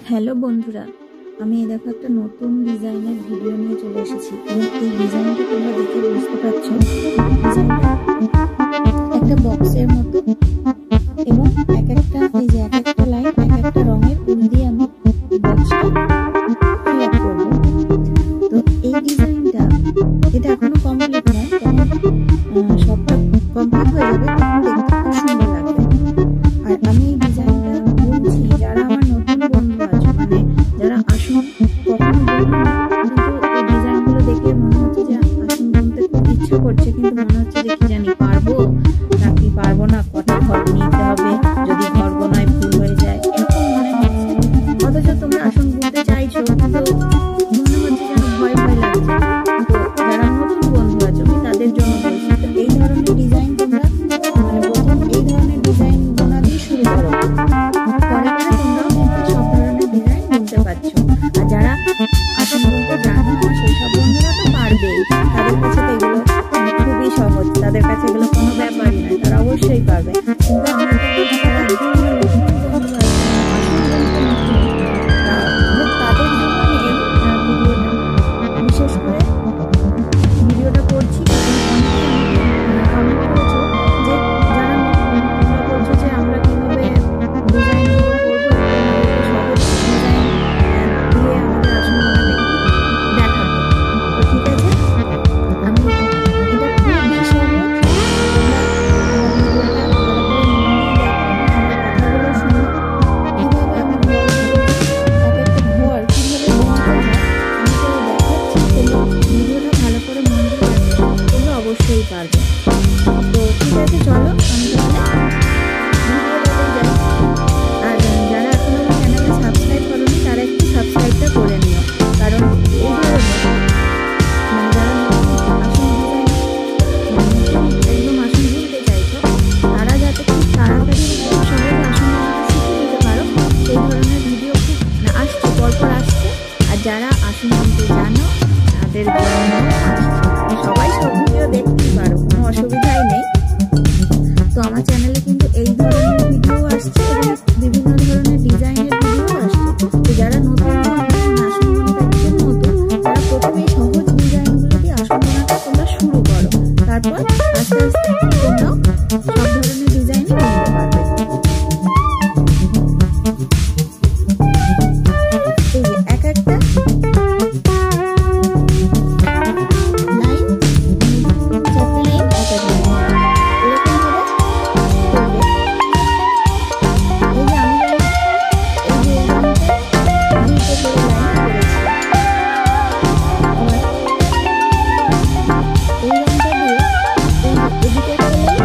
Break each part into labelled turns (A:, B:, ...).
A: Hello বন্ধুরা, আমি এই দেখো একটা নতুন ডিজাইনের ভিডিও নিয়ে চলে এসেছি এবং এই ডিজাইনটা তোমরা দেখে বুঝতে পারছো ডিজাইনটা একটা বক্সের মতো এবং এক একটা লাইন এক একটা রঙের উল দিয়ে আমি বক্সটা ফিল আপ করবো। তো এই ডিজাইনটা এটা এখনো কমপ্লিট নয়, তখন সবটা কমপ্লিট হয়ে যাবে তখন দেখতে খুব সুন্দর লাগবে। আর আমি এই ডিজাইনটা বলছি যারা আমার নতুন বন্ধু আছে, মানে যারা আসন কখনো বলবো না, কিন্তু এই ডিজাইনগুলো দেখে মনে হচ্ছে যে আসন বুনতে খুব ইচ্ছা করছে, কিন্তু মনে হচ্ছে যে কি জানি পারবো নাকি পারবো না, কটা ঘর নিতে হবে, যদি ঘর বোনায় ভুল হয়ে যায় এরকম মনে হচ্ছে। অথচ তোমরা আসন বুনতে চাইছো কিন্তু মনে হচ্ছে যেন ভয় ভয় লাগছে। তো যারা নতুন বন্ধু আছো আমি তাদের জন্য বলছি, তো এই ধরনের ডিজাইন তোমরা মানে প্রথম এই ধরনের ডিজাইন বোনা দিয়ে শুরু করো, পরে পরে তোমরাও কিন্তু সব ধরনের ডিজাইন বুনতে পারছো। আর যারা আসন বুনতে জানো না সেসব বন্ধুরা তো পারবেই, তাদের কাছে তো এগুলো খুবই সহজ, তাদের কাছে এগুলো কোনো ব্যাপারই নয়, তারা অবশ্যই পারবে। কিন্তু আমি তো বলছি যারা একদম আমার নতুন বন্ধু আছে, তাদের জন্য আমি এই ভিডিওটা বিশেষ করে ভিডিওটা করছি। কমেন্ট করেছো যে যারা তোমরা বলছো যে আমরা কিভাবে ডিজাইন করবো, সহজ ডিজাইন দিয়ে আমাদের আসন বানাতে দেখাবো। তো ঠিক আছে, আমি এটা খুবই সহজ, তোমরা আমার ভিডিওটা ভালো করে মন দিয়ে দেখো, আমার কথাগুলো শোনো, কীভাবে আমি ঘর এক একটা ঘর কীভাবে বানাতে হয় আমি তো দেখাচ্ছি। তোমরা ভিডিওটা ভালো করে মন দিয়ে দেখো, তোমরা অবশ্যই পারবে। তো ঠিক আছে, চলো আমি তাহলে ভিডিওটাতে যাই। আর যারা এখন আমার চ্যানেলে সাবস্ক্রাইব করোনি তারা একটু সাবস্ক্রাইবটা করে নিও, কারণ এই ধরনের মানে যারা আসন ডিজাইন একদম আসন বুনতে চাইছো তারা যাতে খুব তাড়াতাড়ি সহজে আসন বানাতে শিখে নিতে পারো, সেই ধরনের ভিডিও খুব আসছে, পরপর আসছে। আর যারা আসন বুনতে জানো তাদের জন্য আসছে, সবাই সব ভিডিও দেখতেই পারো, কোনো অসুবিধাই নেই। তো আমার চ্যানেলে কিন্তু এই ধরনের ভিডিও আসছে এবং বিভিন্ন ধরনের ডিজাইনের ভিডিও আসছে। তো যারা নতুন আসন বুনতে একদম নতুন, তারা প্রথমেই সহজ ডিজাইনগুলো দিয়ে আসন বানাতে তোমরা শুরু করো, তারপর আস্তে আস্তে তোমরাও সব ধরনের ডিজাইনই বুনতে পারবে। এই যে এক একটা লাইন, চারটে লাইন এক এক লাইন এরকম করে করবে। এই যে আমি এই যে লাইনটা দুটো করে লাইন করেছি, আবার এই লাইনটা দিয়ে এদিকে একটা লাইন, এদিকে লাইন,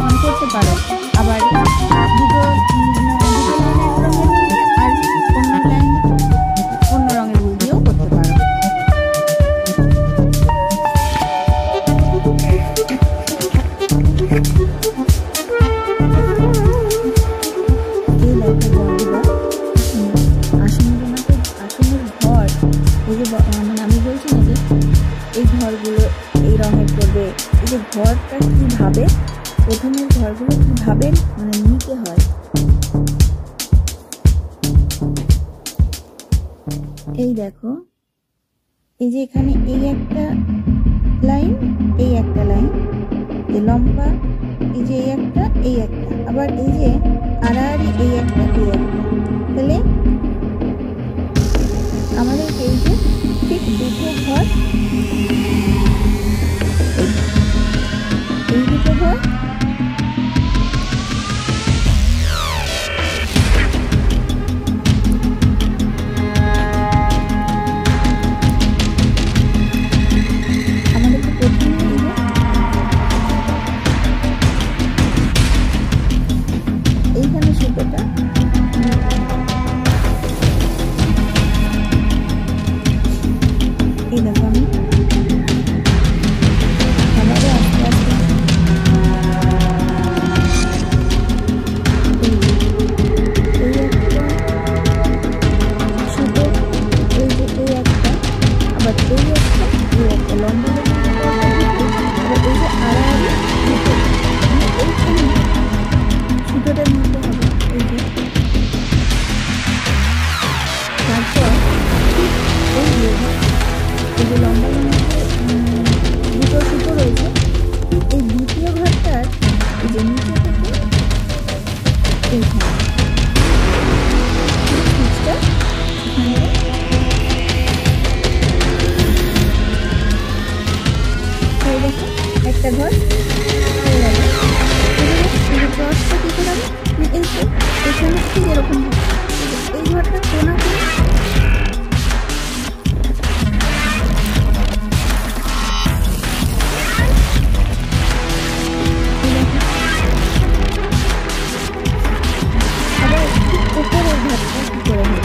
A: এদিকে একটা লাইন, আবার মানে আমি বলছি না যে এই ঘরগুলো এই রঙের করবে, এই যে ঘরটা কীভাবে প্রথমের ঘরগুলো কীভাবে মানে নিতে হয়। এই দেখো, এই যে এখানে এই একটা লাইন, এই একটা লাইন, এই লম্বা, এই যে এই একটা, আবার এই যে আড়াআড়ি এই একটা, তাহলে আমাদের এই যে ঠিক দুটো ঘর, এই দুটো ঘর আমাদেরকে প্রথমে এইখানে সুতোটা লম্বা দুটো সুতো রয়েছে। এই দ্বিতীয় ঘরটার এই যে নিচে থেকে এইখানে সুইচটা দেখো একটা ঘর হয়ে গেল। ক্রসটা কি করে হবে, এই তো এখানে ঠিক এরকম এই ঘরটা কোনা করে আবার উপরের ঘরটা কি করে হবে,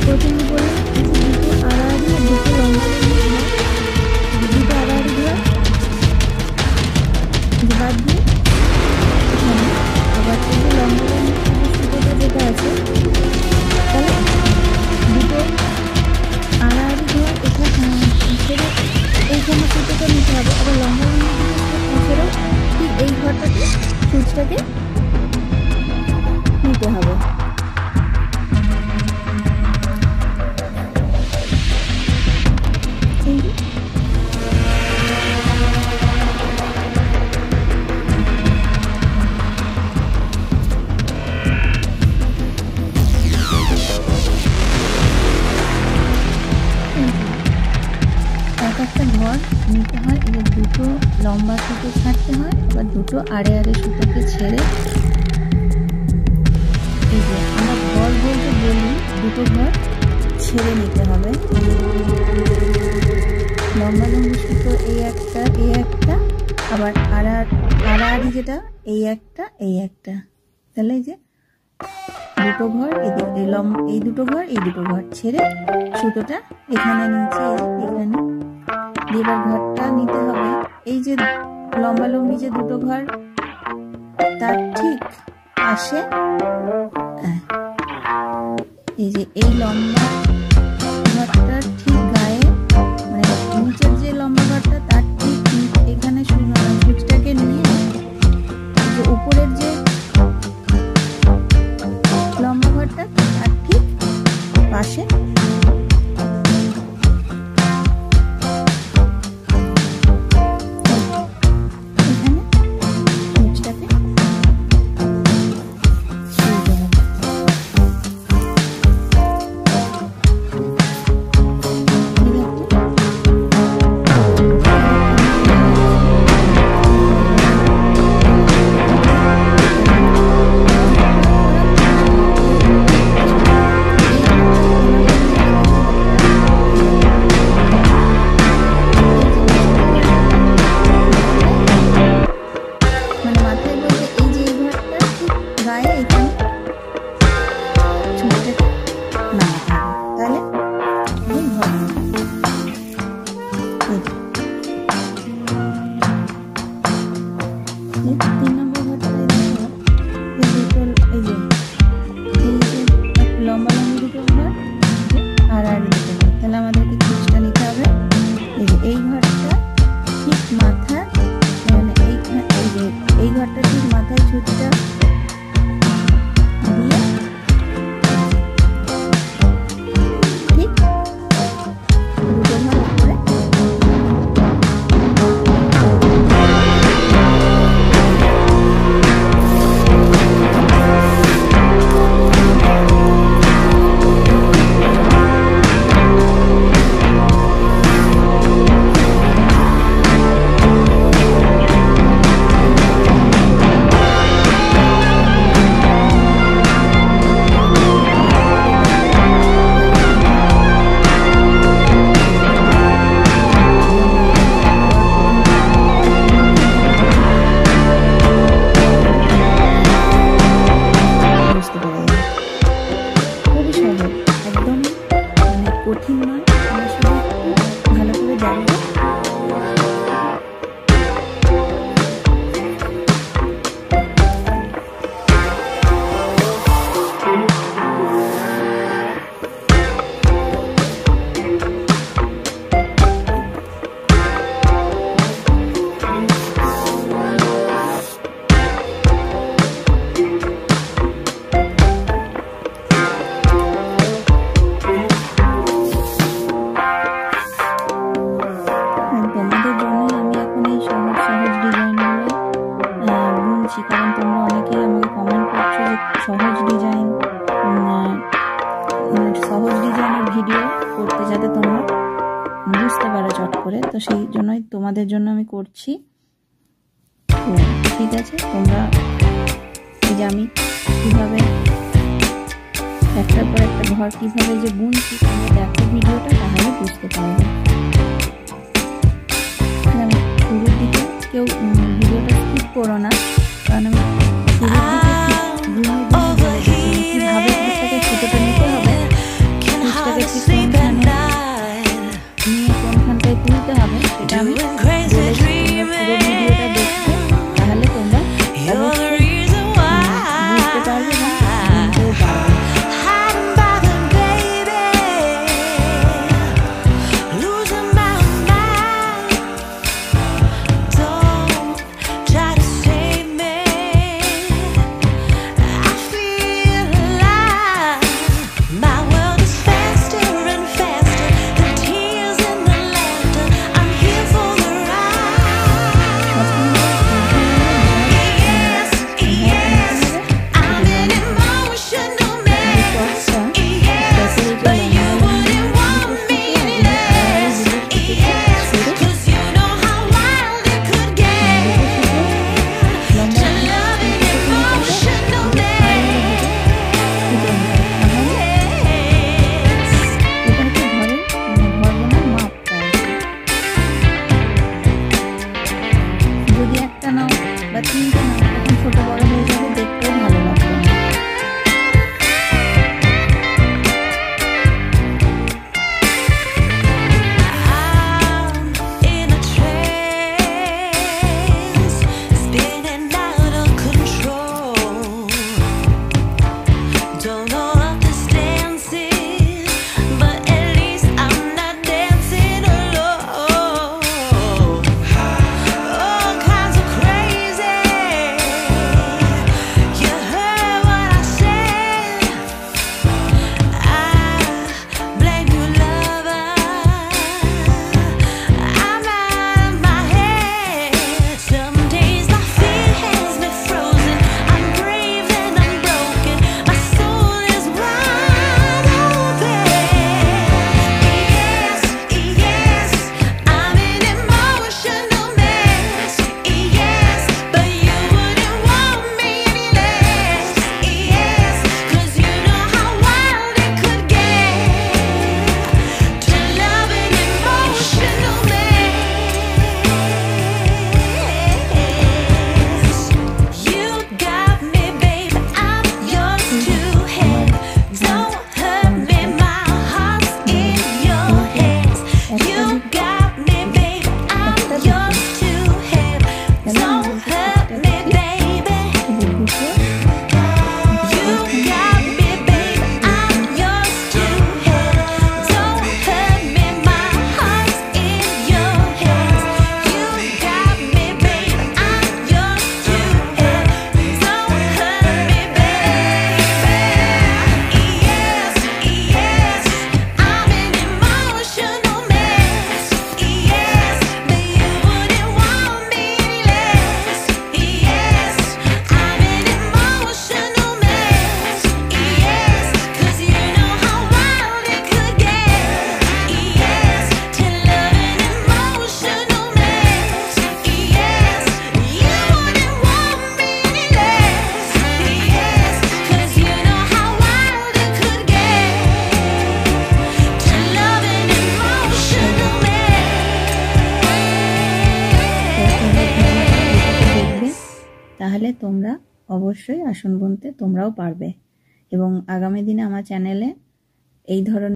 A: প্রথমে বললাম দুটো আড়াআড়ি দুটো লম্বা দুটো আড়াআড়ি ঘর বাদ দিয়ে আবার এই যে লম্বা সুতোটা যেটা আছে তাহলে দুটো আড়াআড়ি ঘর এখানে ছেড়ে এইখানে সুতোটা নিতে হবে। আবার লম্বা ছেড়েও ঠিক এই ঘরটাকে সুইচটাকে নিতে হবে। একটা ঘর নিতে হয়, এবার দুটো লম্বা সুতো ছাড়তে হয়, আবার দুটো আড়ে আড়ে সুতোকে ছেড়ে এই যে আমরা ঘর বলতে বলি দুটো ঘর ছেড়ে নিতে হবে। লম্বা লম্বা সুতো এই একটা আবার আড়াআড়ি যেটা এই একটা তাহলে এই যে দুটো ঘর এই দুটো ঘর ছেড়ে সুতোটা এখানে নিচে এখানে এবার ঘরটা নিতে হবে। এই যে লম্বা লম্বি যে দুটো ঘর তার ঠিক পাশে এই যে এই লম্বা ঘরটার ঠিক গায়ে মানে নিচের যে লম্বা ঘরটা তার ঠিক এখানে সুইচটাকে নিয়ে যে উপরের যে লম্বা ঘরটা তার ঠিক পাশে করছি। তো ঠিক আছে, তোমরা এই যে আমি কীভাবে একটার পর একটা ঘর কীভাবে যে বুনছি তোমরা দেখো ভিডিওটা, তাহলে বুঝতে পারবে। আমি শুরুর দিকে কেউ ভিডিওটা স্কিপ করো না, কারণ আমি শুরুর দিকে কীভাবে কুচটাকে সুতোটা নিতে হবে, কুচটাকে ঠিক কোনখানে নিয়ে কোনখানটায় তুলতে হবে সেটা আমি বলেছি। তোমরা পুরো ভিডিওটা দেখবে, তাহলে তোমরা অবশ্যই বুঝতে পারবে না বুনতেও পারবে। তাহলে তোমরা অবশ্যই আসন বুনতে তোমরাও পারবে এবং আগামী দিনে আমার চ্যানেলে এই ধরনের